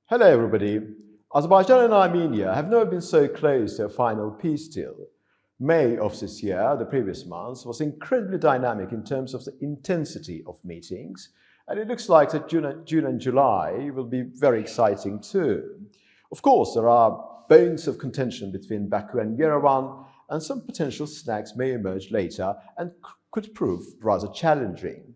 Hello everybody. Azerbaijan and Armenia have never been so close to a final peace deal. May of this year, the previous month, was incredibly dynamic in terms of the intensity of meetings, and it looks like that June and July will be very exciting too. Of course, there are bones of contention between Baku and Yerevan, and some potential snags may emerge later and could prove rather challenging.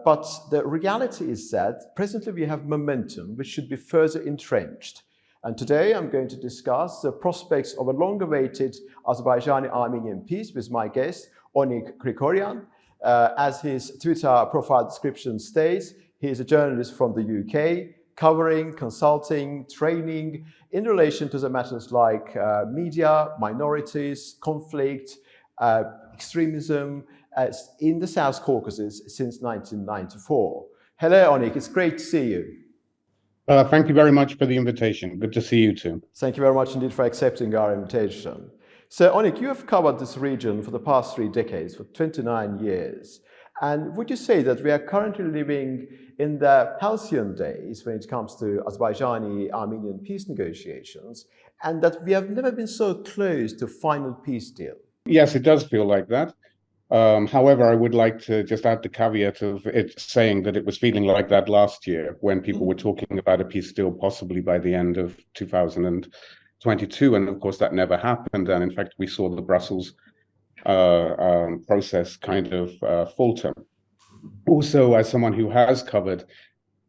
But the reality is that presently we have momentum which should be further entrenched. And today I'm going to discuss the prospects of a long-awaited Azerbaijani-Armenian peace with my guest, Onnik Krikorian. As his Twitter profile description states, he is a journalist from the UK, covering, consulting, training in relation to the matters like media, minorities, conflict, extremism, in the South Caucasus since 1994. Hello, Onnik. It's great to see you. Thank you very much for the invitation. Good to see you too. Thank you very much indeed for accepting our invitation. So, Onnik, you have covered this region for the past 3 decades, for 29 years. And would you say that we are currently living in the halcyon days when it comes to Azerbaijani-Armenian peace negotiations, and that we have never been so close to a final peace deal? Yes, it does feel like that. However, I would like to just add the caveat of it saying that it was feeling like that last year when people were talking about a peace deal possibly by the end of 2022. And of course, that never happened. And in fact, we saw the Brussels process kind of falter. Also, as someone who has covered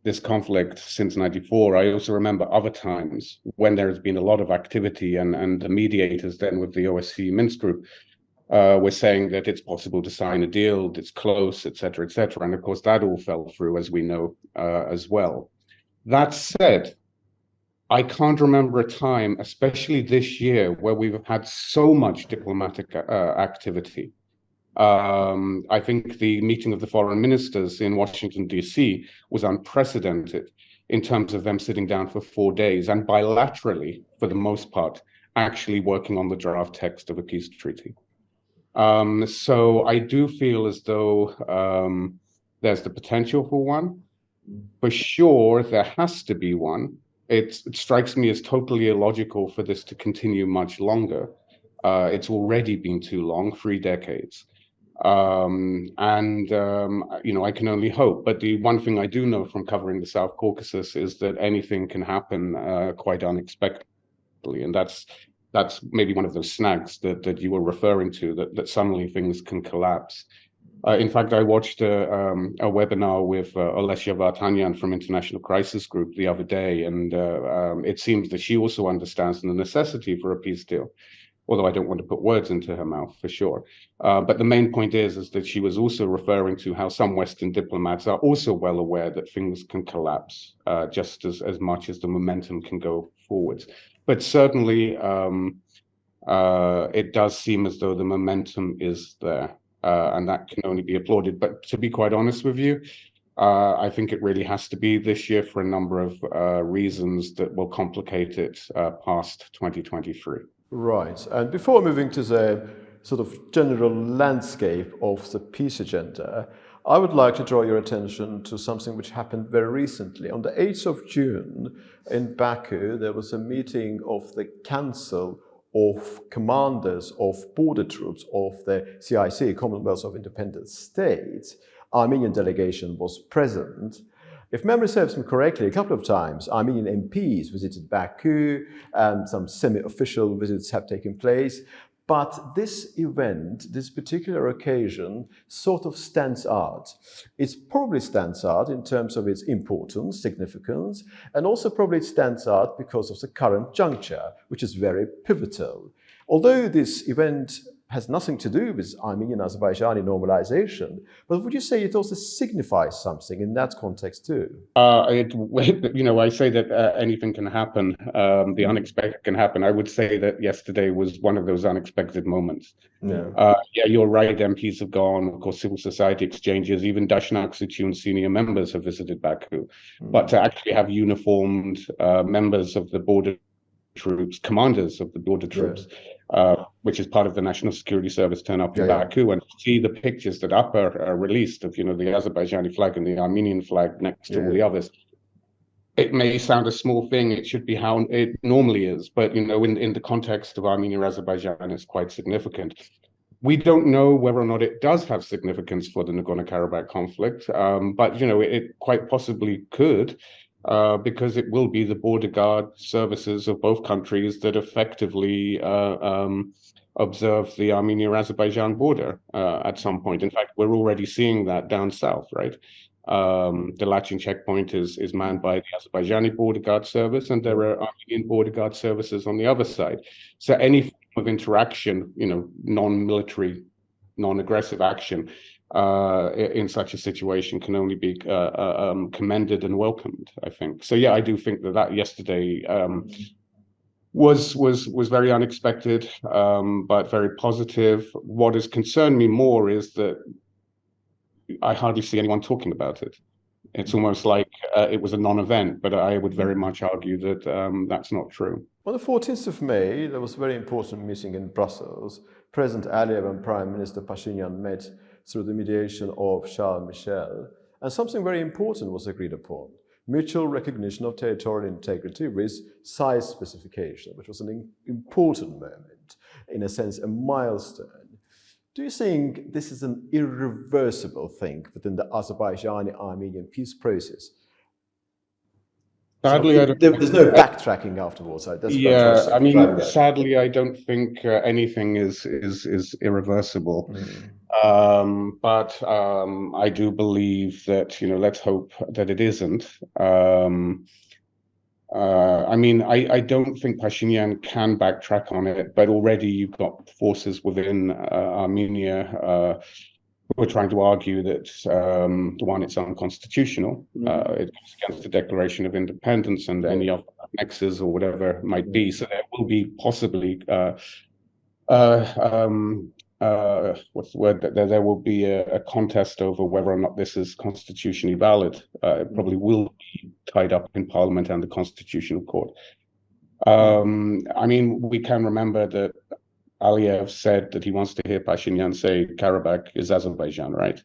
this conflict since '94, I also remember other times when there has been a lot of activity and the mediators then with the OSCE Minsk group were saying that it's possible to sign a deal, it's close, etc., etc. And of course, that all fell through, as we know, as well. That said, I can't remember a time, especially this year, where we've had so much diplomatic activity. I think the meeting of the foreign ministers in Washington, D.C. was unprecedented in terms of them sitting down for 4 days and bilaterally, for the most part, actually working on the draft text of a peace treaty. So I do feel as though there's the potential for one. For sure, there has to be one. It strikes me as totally illogical for this to continue much longer. It's already been too long, 3 decades. You know, I can only hope. But the one thing I do know from covering the South Caucasus is that anything can happen quite unexpectedly. And that's maybe one of those snags that you were referring to, that suddenly things can collapse. In fact, I watched a webinar with Olesya Vartanyan from International Crisis Group the other day, and it seems that she also understands the necessity for a peace deal, although I don't want to put words into her mouth for sure. But the main point is that she was also referring to how some Western diplomats are also well aware that things can collapse just as much as the momentum can go forwards. But certainly, it does seem as though the momentum is there, and that can only be applauded. But to be quite honest with you, I think it really has to be this year for a number of reasons that will complicate it past 2023. Right. And before moving to the sort of general landscape of the peace agenda, I would like to draw your attention to something which happened very recently. On the 8th of June in Baku, there was a meeting of the Council of Commanders of Border Troops of the CIC, Commonwealth of Independent States. Armenian delegation was present. If memory serves me correctly, a couple of times Armenian MPs visited Baku, and some semi-official visits have taken place. But this event, this particular occasion, sort of stands out. It probably stands out in terms of its importance, significance, and also probably it stands out because of the current juncture, which is very pivotal. Although this event has nothing to do with Armenian-Azerbaijani normalisation, but would you say it also signifies something in that context too? You know, I say that anything can happen. The unexpected can happen. I would say that yesterday was one of those unexpected moments. Yeah, you're right. MPs have gone. Of course, civil society exchanges, even Dashnak Suchun senior members have visited Baku. But to actually have uniformed members of the border troops, commanders of the border troops, which is part of the National Security Service, turn up in Baku and see the pictures that are released of, you know, the Azerbaijani flag and the Armenian flag next to all the others. it may sound a small thing. It should be how it normally is, but in the context of Armenia, Azerbaijan, it's quite significant. We don't know whether or not it does have significance for the Nagorno-Karabakh conflict, but it quite possibly could, because it will be the border guard services of both countries that effectively observe the Armenia-Azerbaijan border at some point. In fact, we're already seeing that down south, right? The Lachin checkpoint is manned by the Azerbaijani border guard service, and there are Armenian border guard services on the other side. So any form of interaction, non-military, non-aggressive action in such a situation can only be commended and welcomed, I think. So yeah, I do think that yesterday was very unexpected, but very positive. What has concerned me more is that I hardly see anyone talking about it. It's almost like it was a non-event, but I would very much argue that that's not true. On the 14th of May, there was a very important meeting in Brussels. President Aliyev and Prime Minister Pashinyan met through the mediation of Charles Michel, and something very important was agreed upon: mutual recognition of territorial integrity with size specification, which was an important moment, in a sense, a milestone. Do you think this is an irreversible thing within the Azerbaijani-Armenian peace process? Sadly, I don't. There's no backtracking afterwards. Yeah, I mean, sadly, I don't think anything is irreversible. But I do believe that, let's hope that it isn't. I mean, I don't think Pashinyan can backtrack on it, but already you've got forces within Armenia who are trying to argue that, one, it's unconstitutional. It goes against the Declaration of Independence and any other annexes or whatever it might be. So there will be possibly what's the word? There will be a contest over whether or not this is constitutionally valid. It probably will be tied up in Parliament and the Constitutional Court. I mean, we can remember that Aliyev said that he wants to hear Pashinyan say Karabakh is Azerbaijan, right?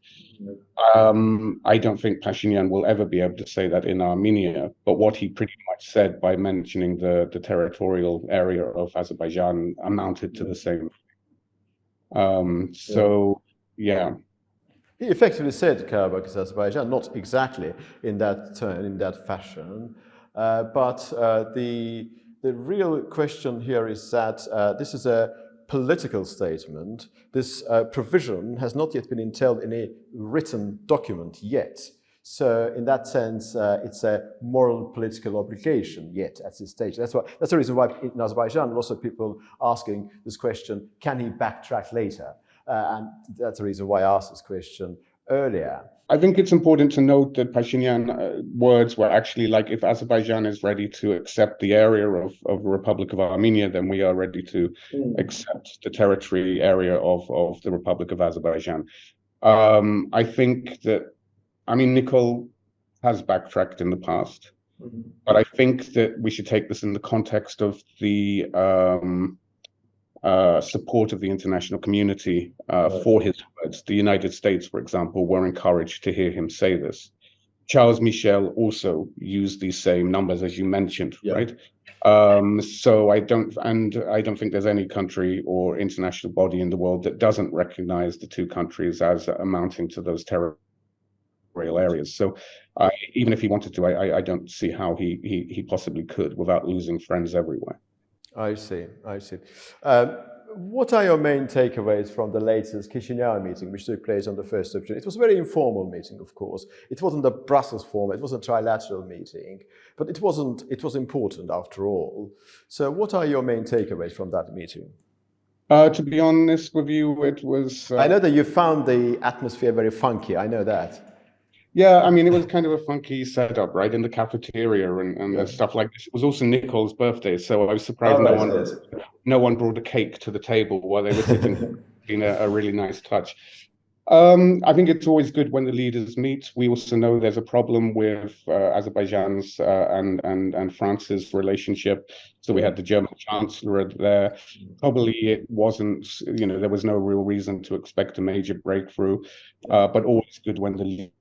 I don't think Pashinyan will ever be able to say that in Armenia, but what he pretty much said by mentioning the territorial area of Azerbaijan amounted to the same. So, yeah. He effectively said Karabakh is Azerbaijan, not exactly in that turn, in that fashion, but the real question here is that this is a political statement. This provision has not yet been entailed in a written document yet. So in that sense, it's a moral political obligation yet at this stage. That's the reason why in Azerbaijan, lots of people asking this question, can he backtrack later? And that's the reason why I asked this question earlier. I think it's important to note that Pashinyan words were actually like, if Azerbaijan is ready to accept the area of the Republic of Armenia, then we are ready to accept the territory area of the Republic of Azerbaijan. I think that, I mean, Nicole has backtracked in the past, but I think that we should take this in the context of the support of the international community for his words. The United States, for example, were encouraged to hear him say this. Charles Michel also used these same numbers, as you mentioned, right? So I don't think there's any country or international body in the world that doesn't recognize the two countries as amounting to those territorial areas. So even if he wanted to, I don't see how he possibly could without losing friends everywhere. I see. What are your main takeaways from the latest Chisinau meeting, which took place on the 1st of June? It was a very informal meeting, of course. It wasn't a Brussels format, it was a trilateral meeting, but it was important after all. So what are your main takeaways from that meeting? To be honest with you, it was... I know that you found the atmosphere very funky, I know that. Yeah, I mean, it was kind of a funky setup, right, in the cafeteria and stuff like this. It was also Nicole's birthday, so I was surprised no one brought a cake to the table while they were sitting. Being a really nice touch. I think it's always good when the leaders meet. We also know there's a problem with Azerbaijan's and France's relationship. So we had the German Chancellor there. Probably it wasn't, there was no real reason to expect a major breakthrough, but always good when the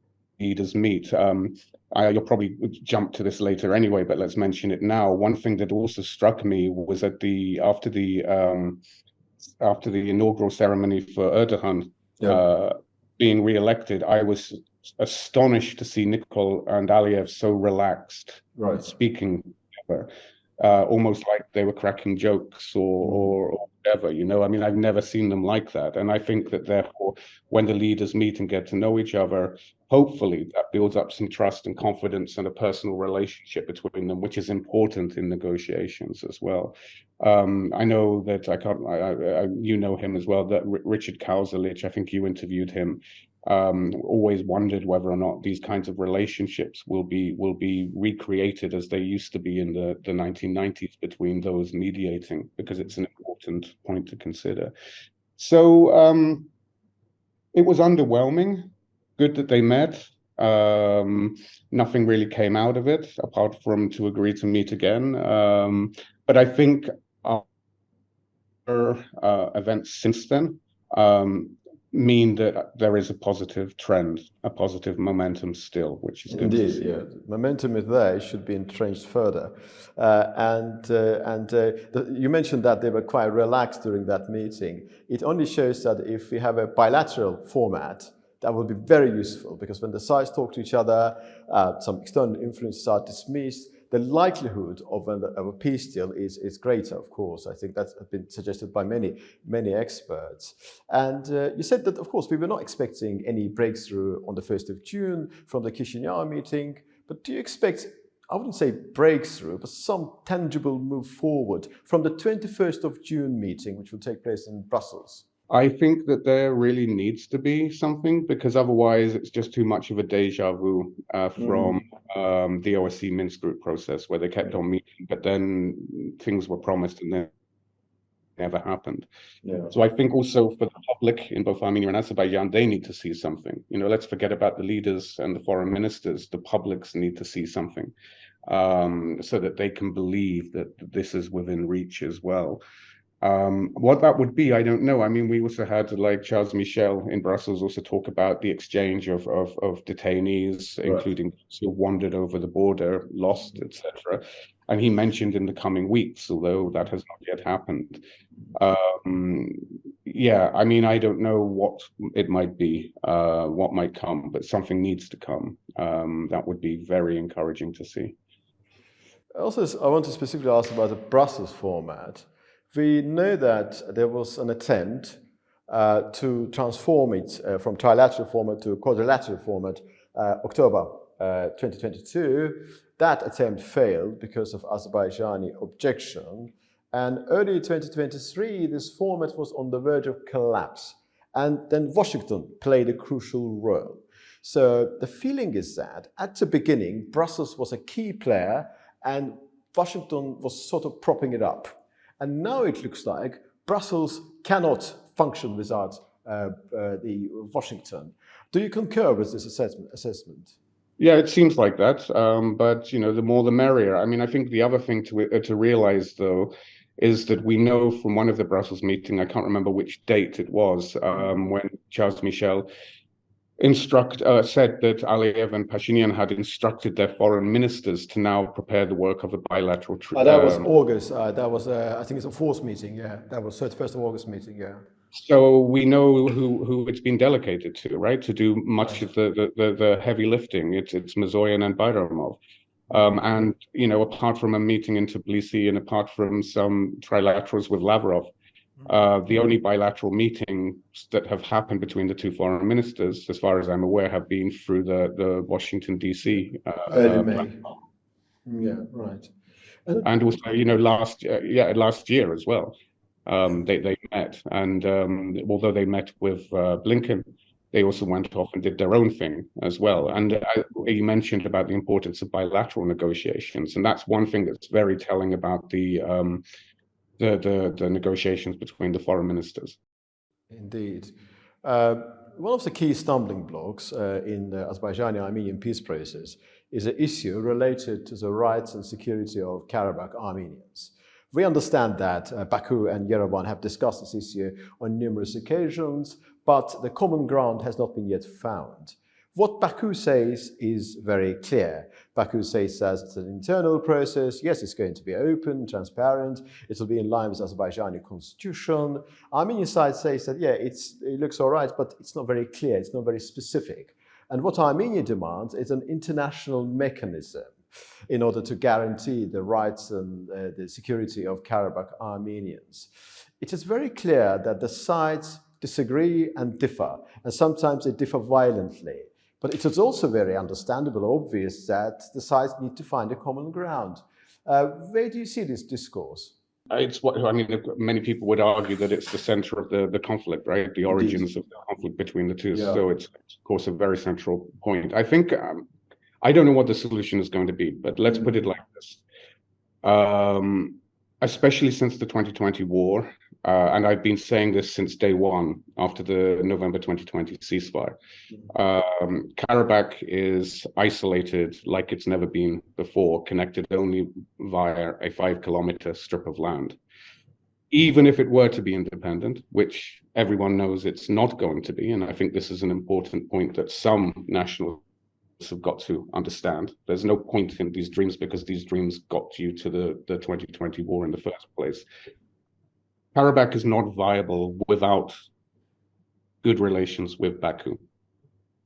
leaders meet. You'll probably jump to this later anyway, but let's mention it now. One thing that also struck me was at after the inaugural ceremony for Erdogan being re-elected, I was astonished to see Nikol and Aliyev so relaxed, speaking together, almost like they were cracking jokes or whatever, you know. I mean, I've never seen them like that. And I think that therefore, when the leaders meet and get to know each other, hopefully that builds up some trust and confidence and a personal relationship between them, which is important in negotiations as well. I know that you know him as well, that Richard Kausalic, I think you interviewed him, always wondered whether or not these kinds of relationships will be recreated as they used to be in the 1990s between those mediating, because it's an important point to consider. So it was underwhelming. Good that they met. Nothing really came out of it apart from to agree to meet again. But I think events since then mean that there is a positive trend, a positive momentum still, which is good. Indeed, yeah. Momentum is there. It should be entrenched further. You mentioned that they were quite relaxed during that meeting. It only shows that if we have a bilateral format, that will be very useful, because when the sides talk to each other, some external influences are dismissed, the likelihood of a peace deal is greater, of course. I think that's been suggested by many experts. And you said that, of course, we were not expecting any breakthrough on the 1st of June from the Chisinau meeting, but do you expect, I wouldn't say breakthrough, but some tangible move forward from the 21st of June meeting, which will take place in Brussels? I think that there really needs to be something, because otherwise it's just too much of a deja vu from the OSCE Minsk group process, where they kept on meeting, but then things were promised and then never happened. Yeah. So I think also for the public in both Armenia and Azerbaijan, they need to see something. You know, let's forget about the leaders and the foreign ministers. The publics need to see something, so that they can believe that this is within reach as well. What that would be, I don't know. I mean, we also had like Charles Michel in Brussels also talk about the exchange of detainees, including those who wandered over the border, lost, etc. And he mentioned in the coming weeks, although that has not yet happened. Yeah, I mean, I don't know what it might be, what might come, but something needs to come. That would be very encouraging to see. Also, I want to specifically ask about the Brussels format. We know that there was an attempt to transform it from trilateral format to quadrilateral format, October 2022. That attempt failed because of Azerbaijani objection. And early 2023, this format was on the verge of collapse. And then Washington played a crucial role. So the feeling is that at the beginning, Brussels was a key player and Washington was sort of propping it up. And now it looks like Brussels cannot function without the Washington. Do you concur with this assessment? Yeah, it seems like that. But you know, the more the merrier. I mean, I think the other thing to realize though is that we know from one of the Brussels meeting, I can't remember which date it was, when Charles Michel said that Aliyev and Pashinyan had instructed their foreign ministers to now prepare the work of a bilateral treaty. That was August. That was, I think it's a fourth meeting. Yeah, that was 31st of August meeting. Yeah. So we know who it's been delegated to, right? To do much of the heavy lifting. It's Mizoyan and Bayramov. And you know, apart from a meeting in Tbilisi and apart from some trilaterals with Lavrov, the only bilateral meetings that have happened between the two foreign ministers, as far as I'm aware, have been through the Washington, D.C. Early May. Yeah, right. And also, you know, last year as well, they met. And although they met with Blinken, they also went off and did their own thing as well. And you mentioned about the importance of bilateral negotiations, and that's one thing that's very telling about the negotiations between the foreign ministers. Indeed. One of the key stumbling blocks in the Azerbaijani-Armenian peace process is an issue related to the rights and security of Karabakh Armenians. We understand that Baku and Yerevan have discussed this issue on numerous occasions, but the common ground has not been yet found. What Baku says is very clear. Baku says that it's an internal process. Yes, it's going to be open, transparent. It will be in line with Azerbaijani constitution. Armenian side says that, yeah, it looks all right, but it's not very clear. It's not very specific. And what Armenia demands is an international mechanism in order to guarantee the rights and the security of Karabakh Armenians. It is very clear that the sides disagree and differ, and sometimes they differ violently. But it is also very understandable, obvious, that the sides need to find a common ground. Where do you see this discourse? It's what I mean. Many people would argue that it's the center of the conflict, right? The origins of the conflict between the two. Yeah. So it's, of course, a very central point. I think I don't know what the solution is going to be, but let's put it like this. Especially since the 2020 war, and I've been saying this since day one after the November 2020 ceasefire, Karabakh is isolated like it's never been before, connected only via a 5-kilometer strip of land. Even if it were to be independent, which everyone knows it's not going to be, and I think this is an important point that some nationalists have got to understand. There's no point in these dreams because these dreams got you to the 2020 war in the first place. Karabakh is not viable without good relations with Baku.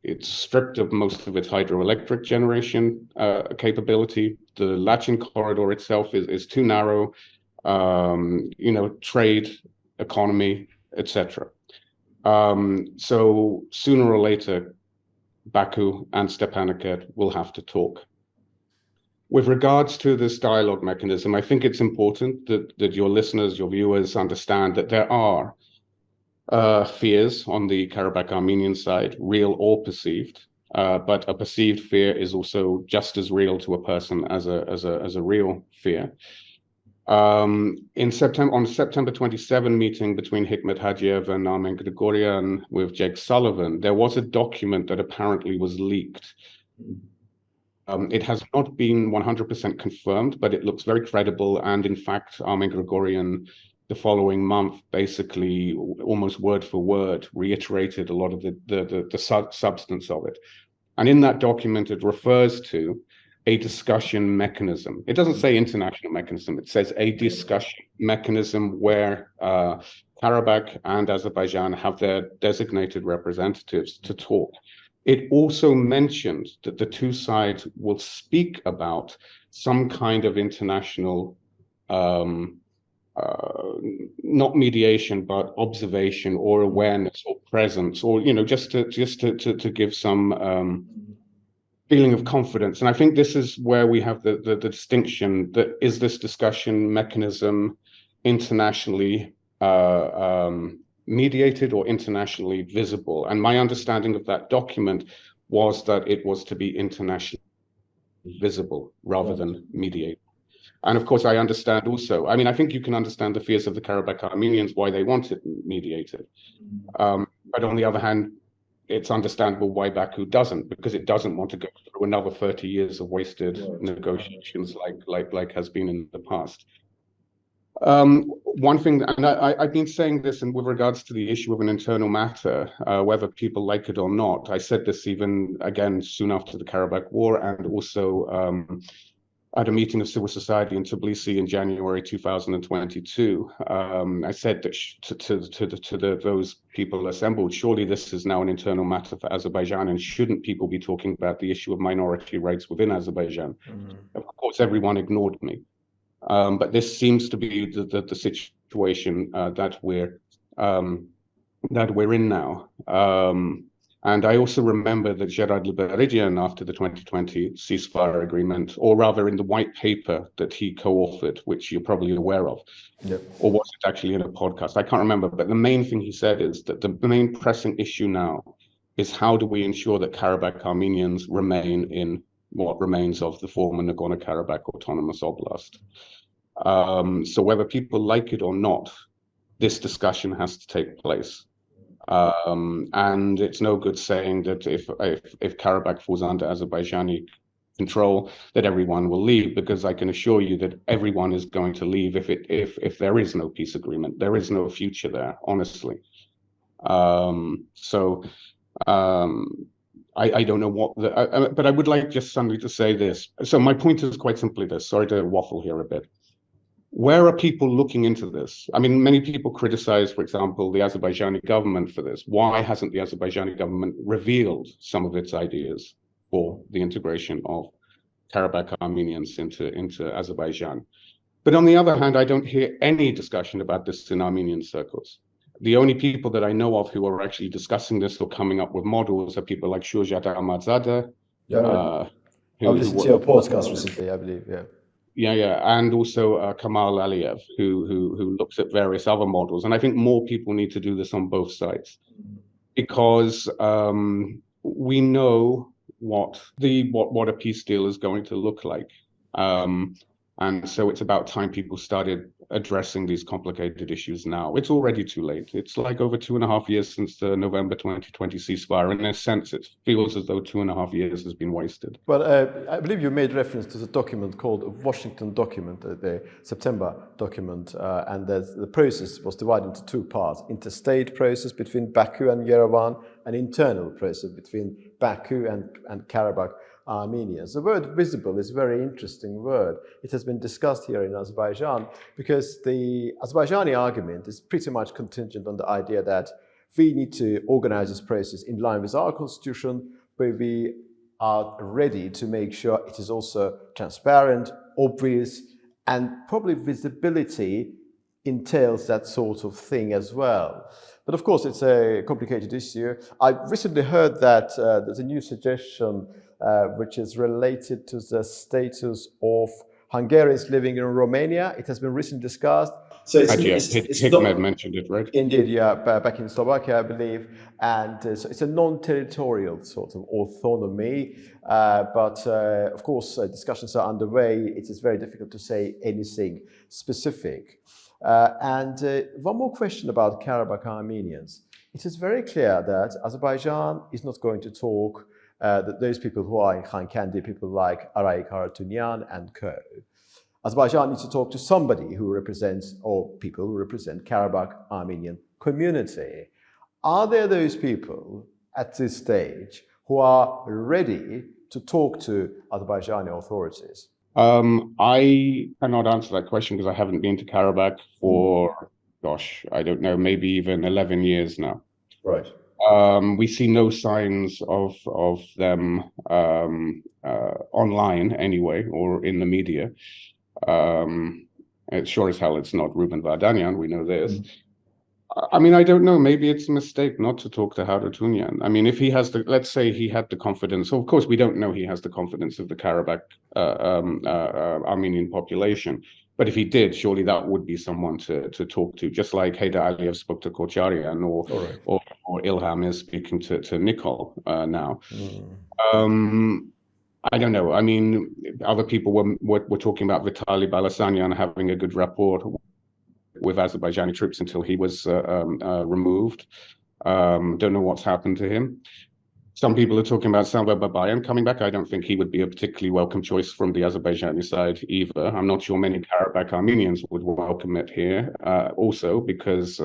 It's stripped of most of its hydroelectric generation capability. The Lachin corridor itself is too narrow, trade, economy, etc. So sooner or later, Baku and Stepanakert will have to talk. With regards to this dialogue mechanism, I think it's important that your listeners, your viewers understand that there are fears on the Karabakh Armenian side, real or perceived, but a perceived fear is also just as real to a person as a real fear. On September 27 meeting between Hikmet Hajiev and Armen Krikorian with Jake Sullivan, there was a document that apparently was leaked. It has not been 100% confirmed, but it looks very credible. And in fact, Armen Krikorian, the following month, basically almost word for word, reiterated a lot of the substance of it. And in that document, it refers to a discussion mechanism. It doesn't say international mechanism. It says a discussion mechanism where Karabakh and Azerbaijan have their designated representatives to talk. It also mentioned that the two sides will speak about some kind of international, not mediation, but observation or awareness or presence, or just to give some feeling of confidence. And I think this is where we have the distinction that is this discussion mechanism internationally mediated or internationally visible. And my understanding of that document was that it was to be internationally visible rather than mediated. And of course, I understand also, I mean, I think you can understand the fears of the Karabakh Armenians, why they want it mediated. But on the other hand, it's understandable why Baku doesn't, because it doesn't want to go through another 30 years of wasted negotiations like has been in the past. One thing, and I've been saying this, and with regards to the issue of an internal matter, whether people like it or not, I said this even again soon after the Karabakh War, and also at a meeting of civil society in Tbilisi in January 2022. I said that to those people assembled, surely this is now an internal matter for Azerbaijan, and shouldn't people be talking about the issue of minority rights within Azerbaijan? Of course, everyone ignored me. But this seems to be the situation that we're in now. And I also remember that Gerard Leberidian, after the 2020 ceasefire agreement, or rather in the white paper that he co-authored, which you're probably aware of, or was it actually in a podcast? I can't remember. But the main thing he said is that the main pressing issue now is how do we ensure that Karabakh Armenians remain in what remains of the former Nagorno-Karabakh Autonomous Oblast. So whether people like it or not, this discussion has to take place. And it's no good saying that if Karabakh falls under Azerbaijani control, that everyone will leave, because I can assure you that everyone is going to leave if there is no peace agreement. There is no future there, honestly. I don't know what but I would like just suddenly to say this. So my point is quite simply this. Sorry to waffle here a bit. Where are people looking into this? I mean, many people criticize, for example, the Azerbaijani government for this. Why hasn't the Azerbaijani government revealed some of its ideas for the integration of Karabakh Armenians into Azerbaijan? But on the other hand, I don't hear any discussion about this in Armenian circles. The only people that I know of who are actually discussing this or coming up with models are people like Shurjat Ahmadzadeh. I listened to your podcast recently, I believe, yeah. Yeah, and also Kamal Aliyev, who looks at various other models. And I think more people need to do this on both sides, because we know what a peace deal is going to look like. And so it's about time people started addressing these complicated issues now. It's already too late. It's like over 2.5 years since the November 2020 ceasefire. In a sense, it feels as though 2.5 years has been wasted. Well, I believe you made reference to the document called Washington document, the September document, and the process was divided into two parts: interstate process between Baku and Yerevan, and internal process between Baku and Karabakh Armenians. The word visible is a very interesting word. It has been discussed here in Azerbaijan because the Azerbaijani argument is pretty much contingent on the idea that we need to organize this process in line with our constitution, but we are ready to make sure it is also transparent, obvious, and probably visibility entails that sort of thing as well. But of course, it's a complicated issue. I recently heard that there's a new suggestion which is related to the status of Hungarians living in Romania. It has been recently discussed. So Hikmet mentioned it, right? Indeed, yeah, back in Slovakia, I believe. And so it's a non-territorial sort of autonomy. But of course, discussions are underway. It is very difficult to say anything specific. And one more question about Karabakh Armenians. It is very clear that Azerbaijan is not going to talk that those people who are in Khankandi, people like Aray Karatunyan and co. Azerbaijan needs to talk to somebody who represents, or people who represent Karabakh Armenian community. Are there those people at this stage who are ready to talk to Azerbaijani authorities? I cannot answer that question because I haven't been to Karabakh for, gosh, I don't know, maybe even 11 years now. Right. We see no signs of them online anyway, or in the media. It's sure as hell it's not Ruben Vardanyan, we know this. I mean, I don't know, maybe it's a mistake not to talk to Karatunyan. I mean, if he has the, let's say he had the confidence, so of course we don't know he has the confidence of the Karabakh Armenian population. But if he did, surely that would be someone to talk to, just like Heydar Aliyev spoke to Kocharian, or Ilham is speaking to Nikol now. I don't know. I mean, other people were talking about Vitaly Balasanyan having a good rapport with Azerbaijani troops until he was removed. Don't know what's happened to him. Some people are talking about Salva Babayan coming back. I don't think he would be a particularly welcome choice from the Azerbaijani side either. I'm not sure many Karabakh Armenians would welcome it here, also because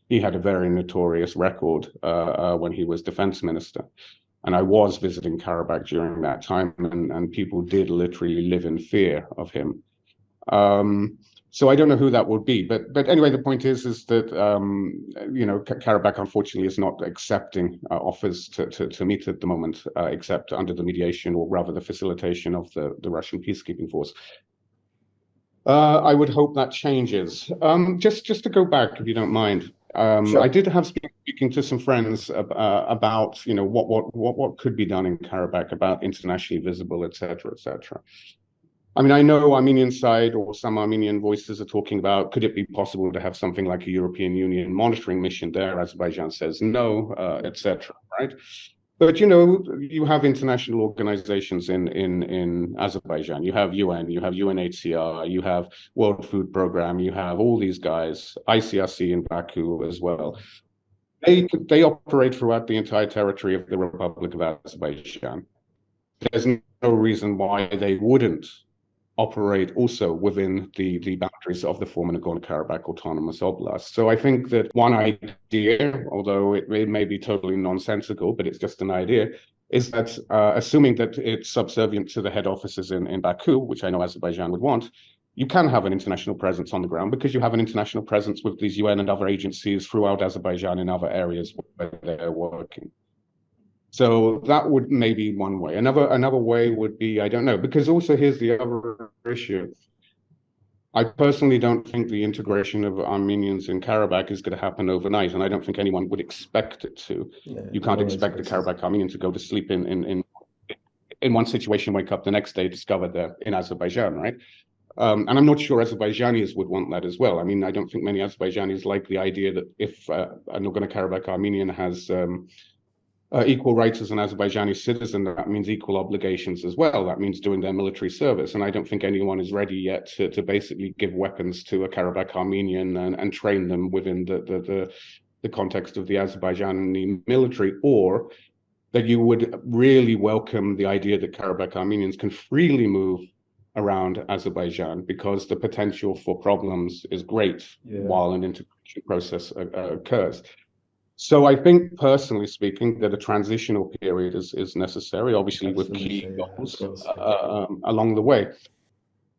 he had a very notorious record when he was defense minister. And I was visiting Karabakh during that time, and people did literally live in fear of him. So I don't know who that would be, but anyway, the point is that Karabakh unfortunately is not accepting offers to meet at the moment, except under the mediation, or rather the facilitation of the Russian peacekeeping force. I would hope that changes. Just to go back, if you don't mind. Sure. I did have speaking to some friends about what could be done in Karabakh, about internationally visible, etc., etc. I mean, I know Armenian side or some Armenian voices are talking about, could it be possible to have something like a European Union monitoring mission there? Azerbaijan says no, etc. Right? But you have international organizations in Azerbaijan. You have UN, you have UNHCR, you have World Food Program, you have all these guys, ICRC in Baku as well. They operate throughout the entire territory of the Republic of Azerbaijan. There's no reason why they wouldn't operate also within the boundaries of the former Nagorno-Karabakh Autonomous Oblast. So I think that one idea, although it may be totally nonsensical, but it's just an idea, is that assuming that it's subservient to the head offices in Baku, which I know Azerbaijan would want, you can have an international presence on the ground because you have an international presence with these UN and other agencies throughout Azerbaijan in other areas where they're working. So that would maybe one way. Another way would be, I don't know, because also here's the other issue. I personally don't think the integration of Armenians in Karabakh is going to happen overnight, and I don't think anyone would expect it to. Yeah, you can't expect the Karabakh Armenian to go to sleep in one situation, wake up the next day, discover they're in Azerbaijan, right? And I'm not sure Azerbaijanis would want that as well. I mean, I don't think many Azerbaijanis like the idea that if a Nagorno-Karabakh Armenian has equal rights as an Azerbaijani citizen, that means equal obligations as well. That means doing their military service. And I don't think anyone is ready yet to basically give weapons to a Karabakh Armenian and train them within the context of the Azerbaijani military, or that you would really welcome the idea that Karabakh Armenians can freely move around Azerbaijan, because the potential for problems is great while an integration process occurs. So I think, personally speaking, that a transitional period is necessary, obviously. Absolutely, with key goals along the way.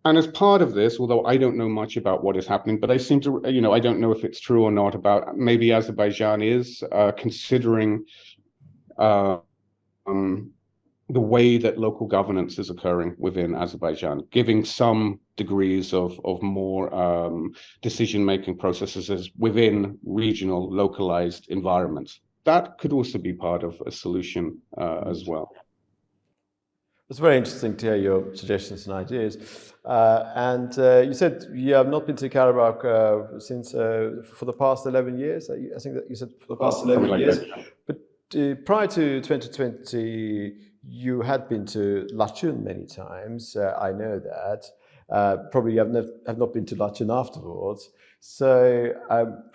And as part of this, although I don't know much about what is happening, but I seem to, I don't know if it's true or not, about maybe Azerbaijan is considering the way that local governance is occurring within Azerbaijan, giving some degrees of more decision-making processes within regional, localized environments. That could also be part of a solution as well. It's very interesting to hear your suggestions and ideas. You said you have not been to Karabakh since for the past 11 years. I think that you said for the past 11 years. But prior to 2020, you had been to Lachin many times. I know that. Probably you have not been to Lachin afterwards. So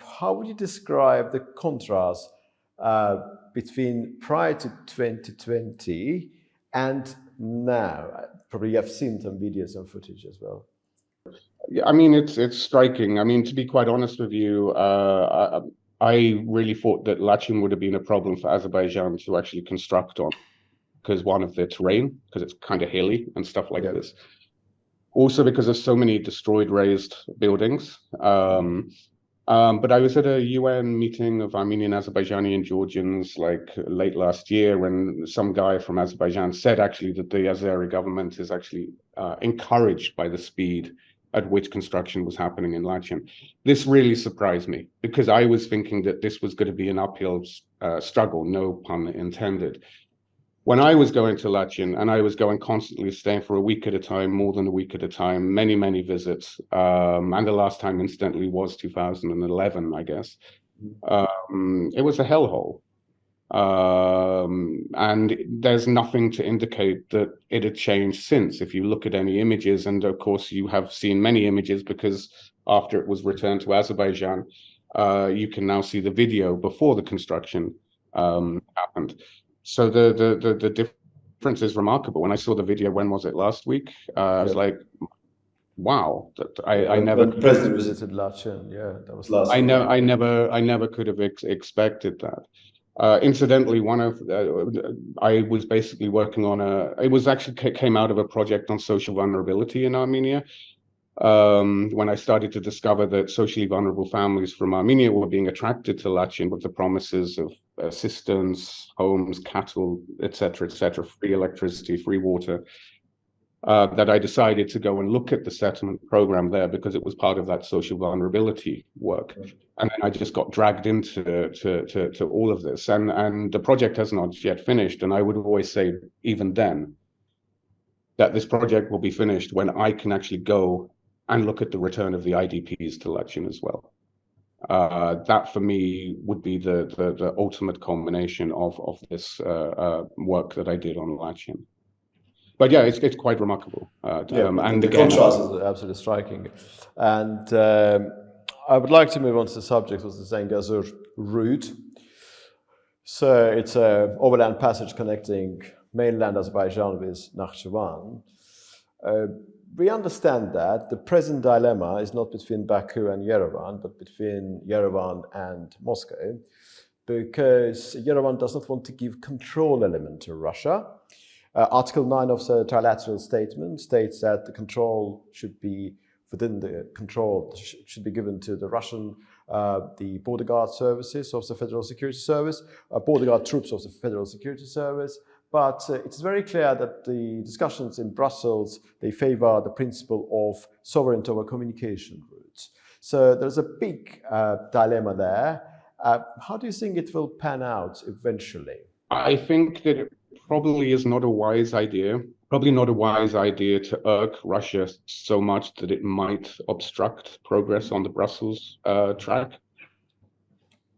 how would you describe the contrast between prior to 2020 and now? Probably you have seen some videos and footage as well. Yeah, I mean, it's striking. I mean, to be quite honest with you, I really thought that Lachin would have been a problem for Azerbaijan to actually construct on, because one of the terrain, because it's kind of hilly and stuff like this. Also because there's so many destroyed raised buildings. But I was at a UN meeting of Armenian, Azerbaijani and Georgians like late last year, when some guy from Azerbaijan said actually that the Azeri government is actually encouraged by the speed at which construction was happening in Lachin. This really surprised me, because I was thinking that this was going to be an uphill struggle, no pun intended. When I was going to Lachin, and I was going constantly, staying for a week at a time, more than a week at a time, many, many visits, and the last time, incidentally, was 2011, I guess. It was a hellhole. And there's nothing to indicate that it had changed since. If you look at any images, and of course you have seen many images, because after it was returned to Azerbaijan, you can now see the video before the construction happened. So the difference is remarkable. When I saw the video, when was it, last week? I was like, wow, I never. When the president visited Lachin, that was last week. I never could have expected that. Incidentally, I was basically working on it was actually came out of a project on social vulnerability in Armenia. When I started to discover that socially vulnerable families from Armenia were being attracted to Lachin with the promises of assistance, homes, cattle, etc., free electricity, free water, that I decided to go and look at the settlement program there, because it was part of that social vulnerability work. And then I just got dragged into to all of this, and the project has not yet finished. And I would always say, even then, that this project will be finished when I can actually go and look at the return of the IDPs to Lachin as well. That for me would be the ultimate culmination of this work that I did on Lachin. But yeah, it's quite remarkable. And the contrast is absolutely striking. And I would like to move on to the subject of the Zangazur route. So it's an overland passage connecting mainland Azerbaijan with Nakhchivan. we understand that the present dilemma is not between Baku and Yerevan, but between Yerevan and Moscow, because Yerevan does not want to give control element to Russia. Article 9 of the trilateral statement states that the control should be within the control should be given to the Russian, the border guard services of the Federal Security Service, border guard troops of the Federal Security Service. But it's very clear that the discussions in Brussels, they favor the principle of sovereignty over communication routes. So there's a big dilemma there. How do you think it will pan out eventually? I think that it probably is not a wise idea. Probably not a wise idea to irk Russia so much that it might obstruct progress on the Brussels track.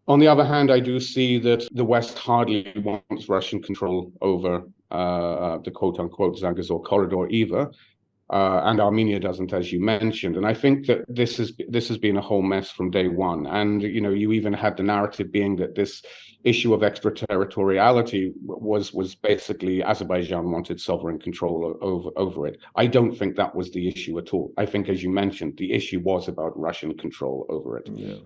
On the other hand, I do see that the West hardly wants Russian control over the quote-unquote Zangazur Corridor either, and Armenia doesn't, as you mentioned. And I think that this has been a whole mess from day one. And you even had the narrative being that this issue of extraterritoriality was basically Azerbaijan wanted sovereign control over it. I don't think that was the issue at all. I think, as you mentioned, the issue was about Russian control over it. Yeah.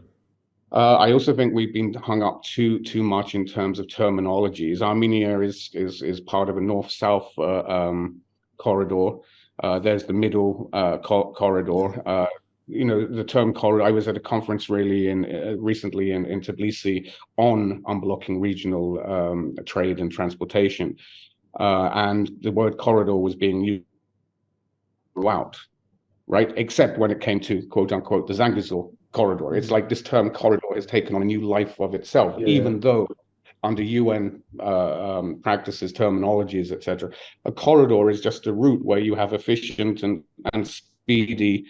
I also think we've been hung up too much in terms of terminologies. Armenia is part of a north-south corridor. There's the middle corridor. The term corridor. I was at a conference recently in Tbilisi on unblocking regional trade and transportation, and the word corridor was being used throughout, right? Except when it came to quote unquote the Zangazur Corridor. It's like this term corridor has taken on a new life of itself, even though under UN practices, terminologies, etc., a corridor is just a route where you have efficient and speedy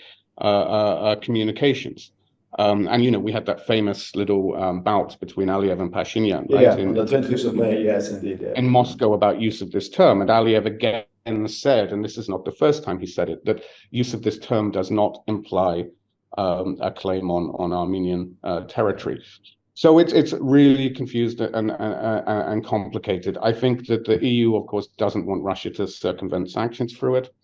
communications. And we had that famous little bout between Aliyev and Pashinyan, right? On the 25th of May, yes, indeed. Yeah. In Moscow about use of this term, and Aliyev again said, and this is not the first time he said it, that use of this term does not imply a claim on Armenian territory. So it's really confused and complicated. I think that the EU, of course, doesn't want Russia to circumvent sanctions through it.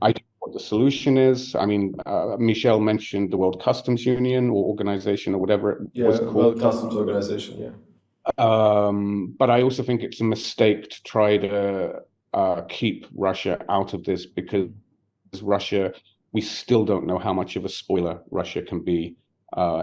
I don't know what the solution is. I mean, Michel mentioned the World Customs Union or organization or whatever it was called. World Customs Organization, But I also think it's a mistake to try to keep Russia out of this, because Russia, we still don't know how much of a spoiler Russia can be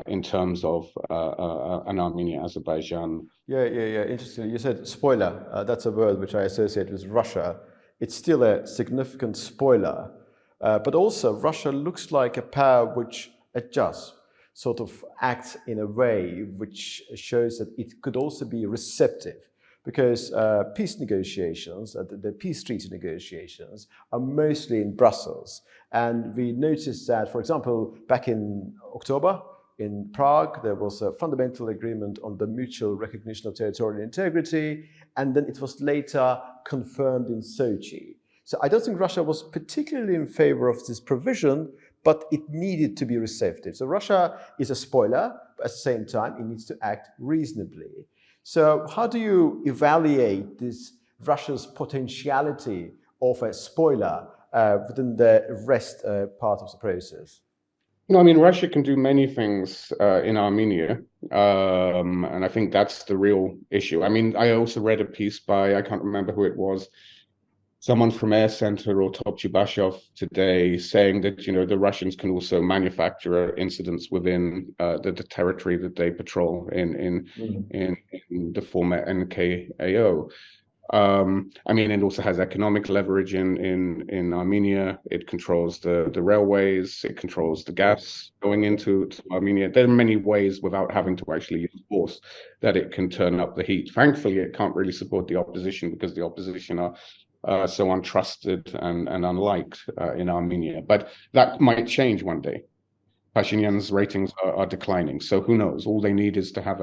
in terms of an Armenia-Azerbaijan. Yeah. Interesting. You said spoiler. That's a word which I associate with Russia. It's still a significant spoiler, but also Russia looks like a power which adjusts, sort of acts in a way which shows that it could also be receptive. Because peace negotiations, the peace treaty negotiations, are mostly in Brussels. And we noticed that, for example, back in October, in Prague, there was a fundamental agreement on the mutual recognition of territorial integrity, and then it was later confirmed in Sochi. So I don't think Russia was particularly in favor of this provision, but it needed to be receptive. So Russia is a spoiler, but at the same time, it needs to act reasonably. So how do you evaluate this Russia's potentiality of a spoiler within the rest part of the process? I mean, Russia can do many things in Armenia, and I think that's the real issue. I mean, I also read a piece by, I can't remember who it was, someone from Air Center or Topchubashov today, saying that, the Russians can also manufacture incidents within the territory that they patrol in the former NKAO. I mean, it also has economic leverage in Armenia. It controls the railways. It controls the gas going into Armenia. There are many ways, without having to actually use force, that it can turn up the heat. Thankfully, it can't really support the opposition, because the opposition are so untrusted and unliked in Armenia. But that might change one day. Pashinyan's ratings are declining, so who knows? All they need is to have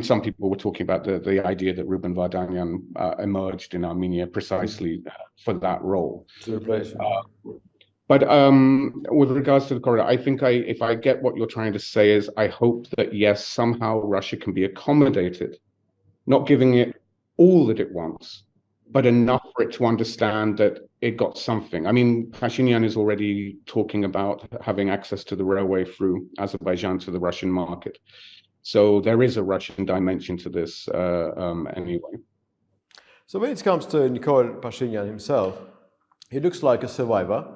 some people were talking about the idea that Ruben Vardanyan emerged in Armenia precisely for that role. To replace him. But with regards to the corridor, I think if I get what you're trying to say is, I hope that, yes, somehow Russia can be accommodated, not giving it all that it wants, but enough for it to understand that it got something. I mean, Pashinyan is already talking about having access to the railway through Azerbaijan to the Russian market. So there is a Russian dimension to this anyway. So when it comes to Nikol Pashinyan himself, he looks like a survivor.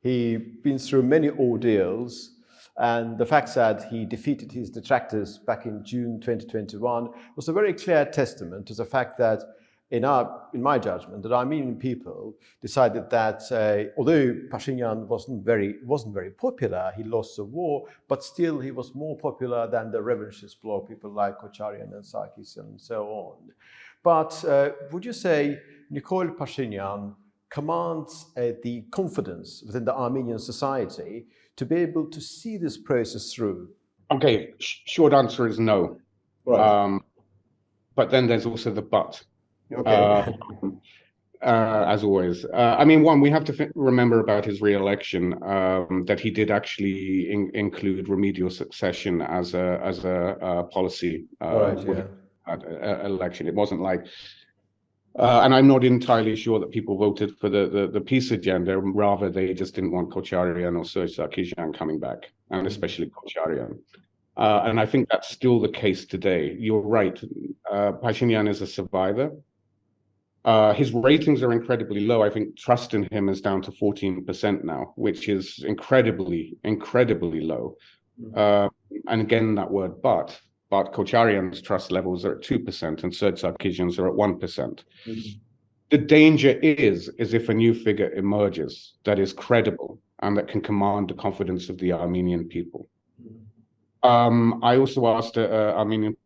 He's been through many ordeals, and the fact that he defeated his detractors back in June 2021 was a very clear testament to the fact that, in my judgment, the Armenian people decided that although Pashinyan wasn't very popular, he lost the war, but still he was more popular than the revanchist bloc, people like Krikorian and Sarkisian and so on. But would you say Nikol Pashinyan commands the confidence within the Armenian society to be able to see this process through? Okay, short answer is no. Right. But then there's also the but. Okay. As always. I mean, one, we have to remember about his re-election, that he did actually include remedial succession as a policy with election. It wasn't like, and I'm not entirely sure that people voted for the peace agenda. Rather, they just didn't want Krikorian or Sarkisian coming back, and especially Krikorian. And I think that's still the case today. You're right. Pashinyan is a survivor. His ratings are incredibly low. I think trust in him is down to 14% now, which is incredibly low. And again, that word but Krikorian's trust levels are at 2% and Sarkisian's are at 1%. The danger is if a new figure emerges that is credible and that can command the confidence of the Armenian people. I also asked an Armenian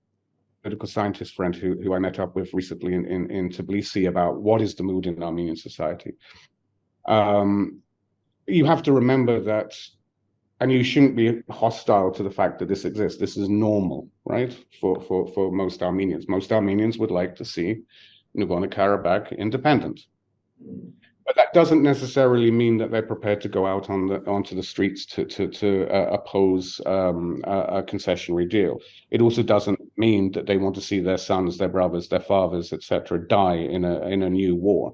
political scientist friend who I met up with recently in Tbilisi about what is the mood in Armenian society. You have to remember that, and you shouldn't be hostile to the fact that this exists. This is normal, right? For most Armenians. Most Armenians would like to see Nagorno-Karabakh independent. But that doesn't necessarily mean that they're prepared to go out onto the streets to oppose a concessionary deal. It also doesn't mean that they want to see their sons, their brothers, their fathers, etc., die in a new war.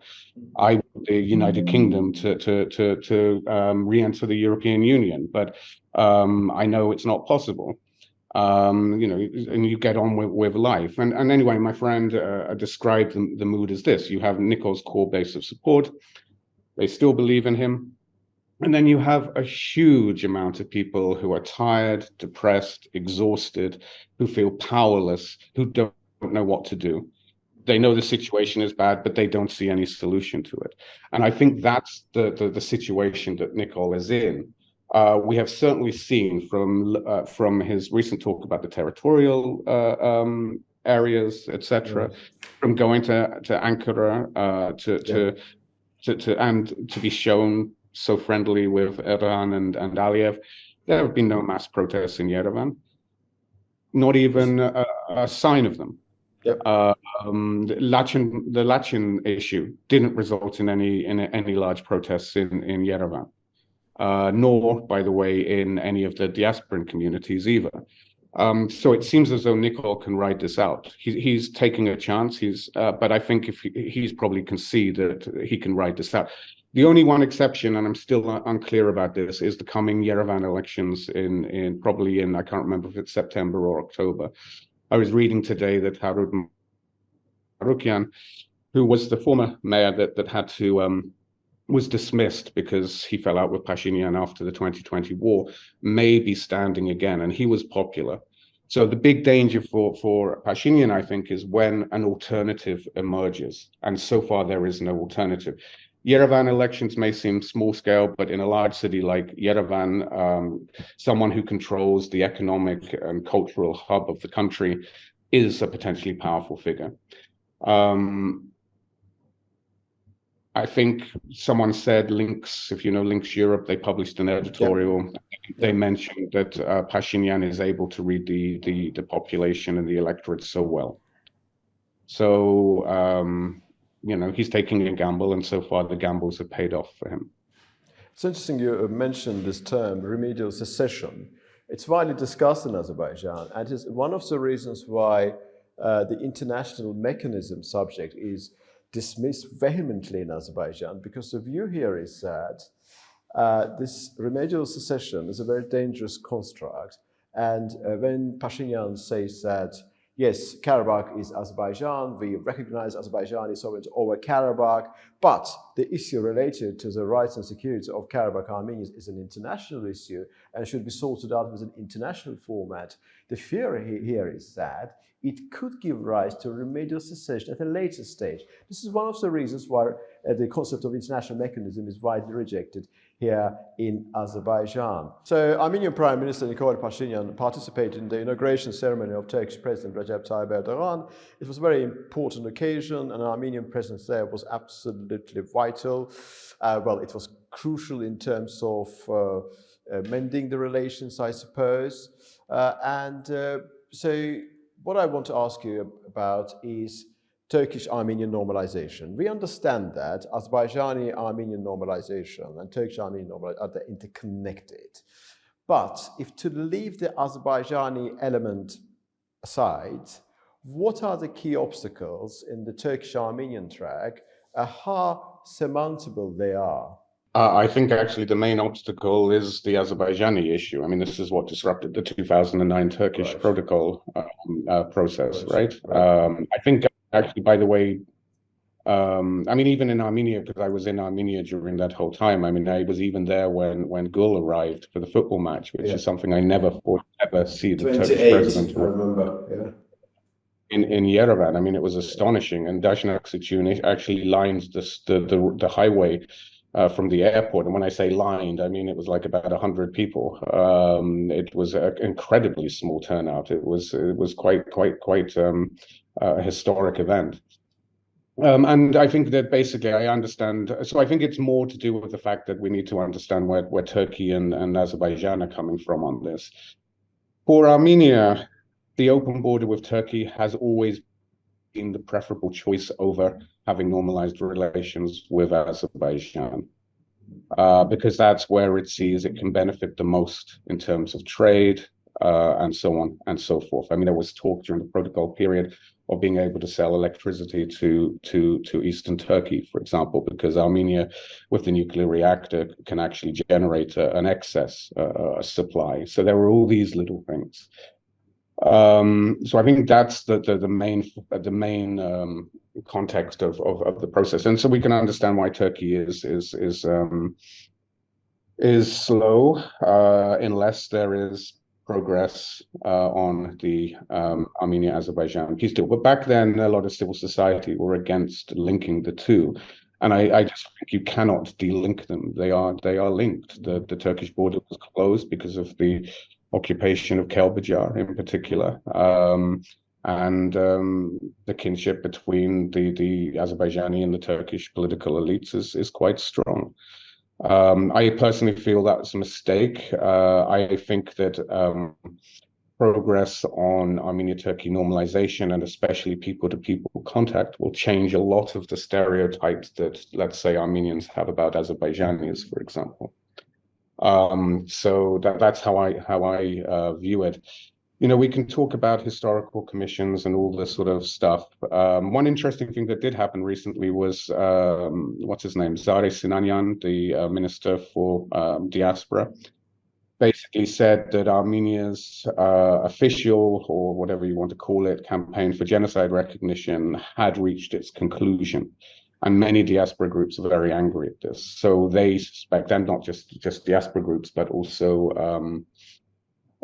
I want the United Kingdom to re-enter the European Union, but I know it's not possible. And you get on with life. And anyway, my friend described the mood as this: you have Nikol's core base of support. They still believe in him. And then you have a huge amount of people who are tired, depressed, exhausted, who feel powerless, who don't know what to do. They know the situation is bad, but they don't see any solution to it. And I think that's the situation that Nikol is in. We have certainly seen from his recent talk about the territorial areas, etc., from going to Ankara to be shown so friendly with Erdogan and Aliyev. There have been no mass protests in Yerevan, not even a sign of them. Yep. The Lachin issue didn't result in any large protests in Yerevan, nor, by the way, in any of the diasporan communities either. So it seems as though Nikol can ride this out. He's taking a chance. But I think if he's probably concede that he can ride this out. The only one exception, and I'm still unclear about this, is the coming Yerevan elections probably in I can't remember if it's September or October. I was reading today that Harukian, who was the former mayor that had to was dismissed because he fell out with Pashinyan after the 2020 war, may be standing again, and he was popular. So the big danger for Pashinyan, I think, is when an alternative emerges, and so far there is no alternative. Yerevan elections may seem small scale, but in a large city like Yerevan, someone who controls the economic and cultural hub of the country is a potentially powerful figure. I think someone said Links, if you know Links Europe, they published an editorial. Yeah. They mentioned that Pashinyan is able to read the population and the electorate so well. So, he's taking a gamble, and so far the gambles have paid off for him. It's interesting you mentioned this term, remedial secession. It's widely discussed in Azerbaijan, and is one of the reasons why the international mechanism subject is dismissed vehemently in Azerbaijan, because the view here is that this remedial secession is a very dangerous construct. And when Pashinyan says that, yes, Karabakh is Azerbaijan, we recognize Azerbaijani sovereignty over Karabakh, but the issue related to the rights and security of Karabakh Armenians is an international issue and should be sorted out with an international format. The fear here is that it could give rise to remedial secession at a later stage. This is one of the reasons why the concept of international mechanism is widely rejected here in Azerbaijan. So Armenian Prime Minister Nikol Pashinyan participated in the inauguration ceremony of Turkish President Recep Tayyip Erdogan. It was a very important occasion, and Armenian presence there was absolutely vital. Well, it was crucial in terms of mending the relations, I suppose. So what I want to ask you about is Turkish-Armenian normalization. We understand that Azerbaijani-Armenian normalization and Turkish-Armenian normalization are interconnected. But if to leave the Azerbaijani element aside, what are the key obstacles in the Turkish-Armenian track and how surmountable they are? I think actually the main obstacle is the Azerbaijani issue. I mean, this is what disrupted the 2009 Turkish protocol process, right? I think actually, by the way, I mean, even in Armenia, because I was in Armenia during that whole time, I mean, I was even there when Gül arrived for the football match, which is something I never thought I'd ever see the Turkish president. I remember, in Yerevan. I mean, it was astonishing. And Dashnak Sichuni actually lined the highway from the airport, and when I say lined, I mean it was like about 100 people. It was an incredibly small turnout. It was quite a historic event. And I think that basically I understand. So I think it's more to do with the fact that we need to understand where Turkey and Azerbaijan are coming from on this. For Armenia, the open border with Turkey has always been the preferable choice over having normalized relations with Azerbaijan, because that's where it sees it can benefit the most in terms of trade and so on and so forth. I mean, there was talk during the protocol period of being able to sell electricity to Eastern Turkey, for example, because Armenia, with the nuclear reactor, can actually generate an excess supply. So there were all these little things. So I think that's the main context of the process, and so we can understand why Turkey is slow unless there is progress on the Armenia-Azerbaijan peace deal. But back then, a lot of civil society were against linking the two. And I just think you cannot de-link them. They are linked. The Turkish border was closed because of the occupation of Caliber.Az in particular, and the kinship between the Azerbaijani and the Turkish political elites is quite strong. I personally feel that's a mistake. I think that progress on Armenia-Turkey normalization and especially people-to-people contact will change a lot of the stereotypes that, let's say, Armenians have about Azerbaijanis, for example. So that's how I view it. You know, we can talk about historical commissions and all this sort of stuff. One interesting thing that did happen recently was, what's his name? Zare Sinanyan, the Minister for Diaspora, basically said that Armenia's official, or whatever you want to call it, campaign for genocide recognition had reached its conclusion. And many diaspora groups are very angry at this. So they suspect, and not just diaspora groups, but also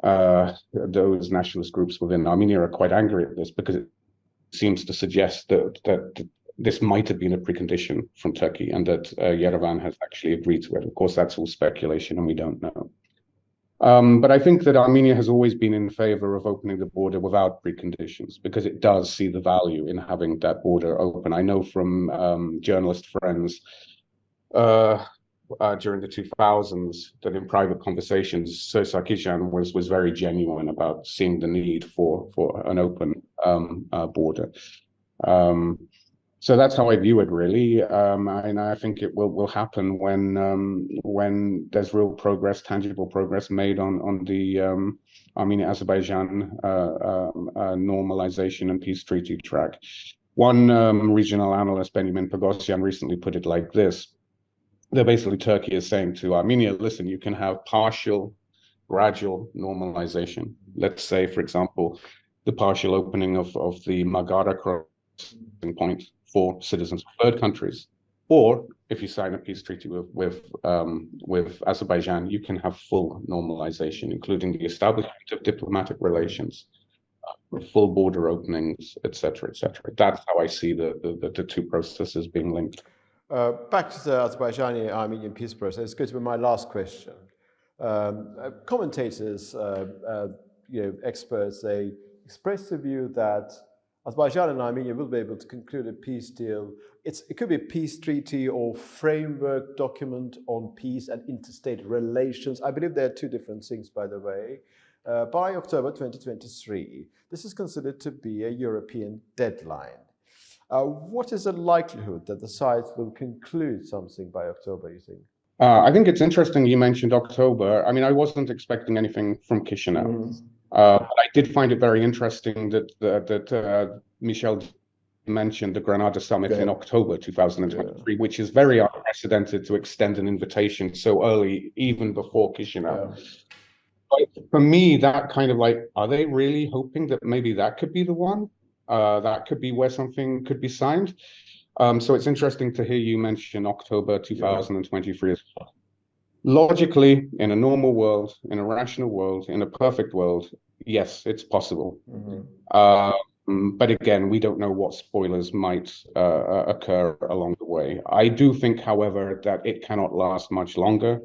those nationalist groups within Armenia are quite angry at this, because it seems to suggest that this might have been a precondition from Turkey and that Yerevan has actually agreed to it. Of course, that's all speculation and we don't know. But I think that Armenia has always been in favor of opening the border without preconditions, because it does see the value in having that border open. I know from journalist friends during the 2000s that in private conversations, Sarkisyan was very genuine about seeing the need for an open border. So that's how I view it, really, and I think it will happen when there's real progress, tangible progress made on the Armenia-Azerbaijan normalization and peace treaty track. One regional analyst, Benjamin Pogosyan, recently put it like this. That basically Turkey is saying to Armenia, listen, you can have partial, gradual normalization. Let's say, for example, the partial opening of the Magara crossing point for citizens of third countries. Or if you sign a peace treaty with Azerbaijan, you can have full normalization, including the establishment of diplomatic relations, full border openings, etc., etc. That's how I see the two processes being linked. Back to the Azerbaijani-Armenian peace process, it's going to be my last question. Commentators, experts, they express the view that Azerbaijan and Armenia will be able to conclude a peace deal. It could be a peace treaty or framework document on peace and interstate relations. I believe there are two different things, by the way. By October 2023, this is considered to be a European deadline. What is the likelihood that the sides will conclude something by October, you think? I think it's interesting you mentioned October. I mean, I wasn't expecting anything from Chisinau. But I did find it very interesting that Michel mentioned the Granada summit in October 2023, which is very unprecedented to extend an invitation so early, even before Chisinau. But for me, that kind of like, are they really hoping that maybe that could be the one? That could be where something could be signed. So it's interesting to hear you mention October 2023 as well. Logically, in a normal world, in a rational world, in a perfect world, yes, it's possible. But again, we don't know what spoilers might occur along the way. I do think, however, that it cannot last much longer.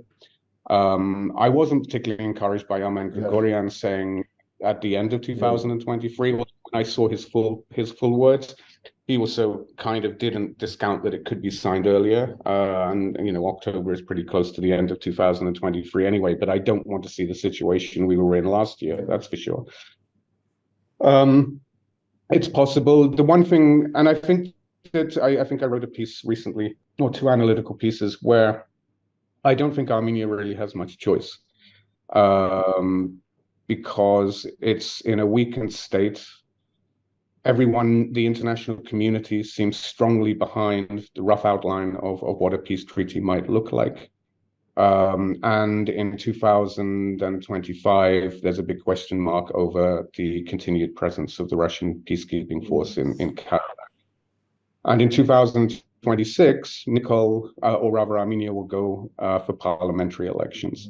I wasn't particularly encouraged by Krikorian saying at the end of 2023, when I saw his full words, he also kind of didn't discount that it could be signed earlier. And, October is pretty close to the end of 2023 anyway, but I don't want to see the situation we were in last year, that's for sure. It's possible. The one thing, and I think that I wrote a piece recently, or two analytical pieces, where I don't think Armenia really has much choice, because it's in a weakened state. Everyone, the international community, seems strongly behind the rough outline of what a peace treaty might look like. And in 2025, there's a big question mark over the continued presence of the Russian peacekeeping force in Karabakh. And in 2026, Armenia will go for parliamentary elections.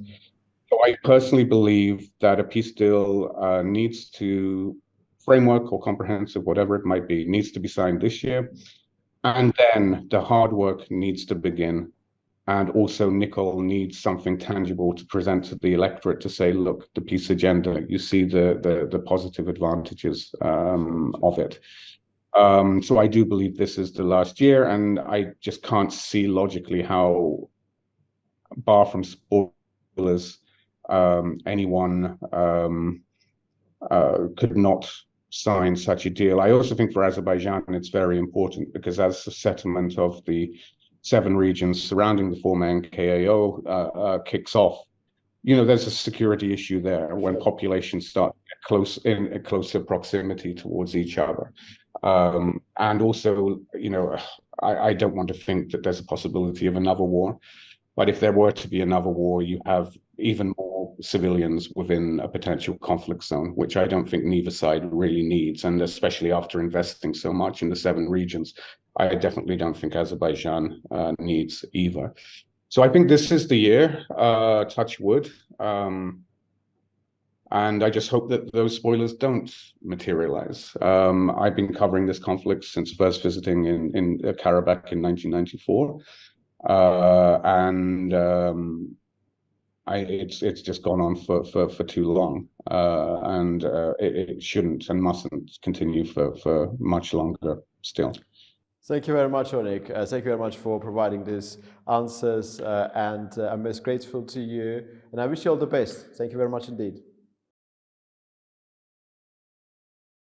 So I personally believe that a peace deal needs to framework or comprehensive, whatever it might be, needs to be signed this year. And then the hard work needs to begin. And also Nikol needs something tangible to present to the electorate to say, look, the peace agenda, you see the positive advantages of it. So I do believe this is the last year, and I just can't see logically how, bar from spoilers, anyone could not sign such a deal. I also think for Azerbaijan it's very important, because as the settlement of the 7 regions surrounding the former NKAO kicks off, there's a security issue there when populations start in a closer proximity towards each other. And also, I don't want to think that there's a possibility of another war. But if there were to be another war, you have even more civilians within a potential conflict zone, which I don't think neither side really needs. And especially after investing so much in the 7 regions, I definitely don't think Azerbaijan needs either. So I think this is the year, touch wood. And I just hope that those spoilers don't materialize. I've been covering this conflict since first visiting in Karabakh in 1994. It's just gone on for too long, and it shouldn't and mustn't continue for much longer still. Thank you very much, Onnik. Thank you very much for providing these answers, and I'm most grateful to you, and I wish you all the best. Thank you very much indeed.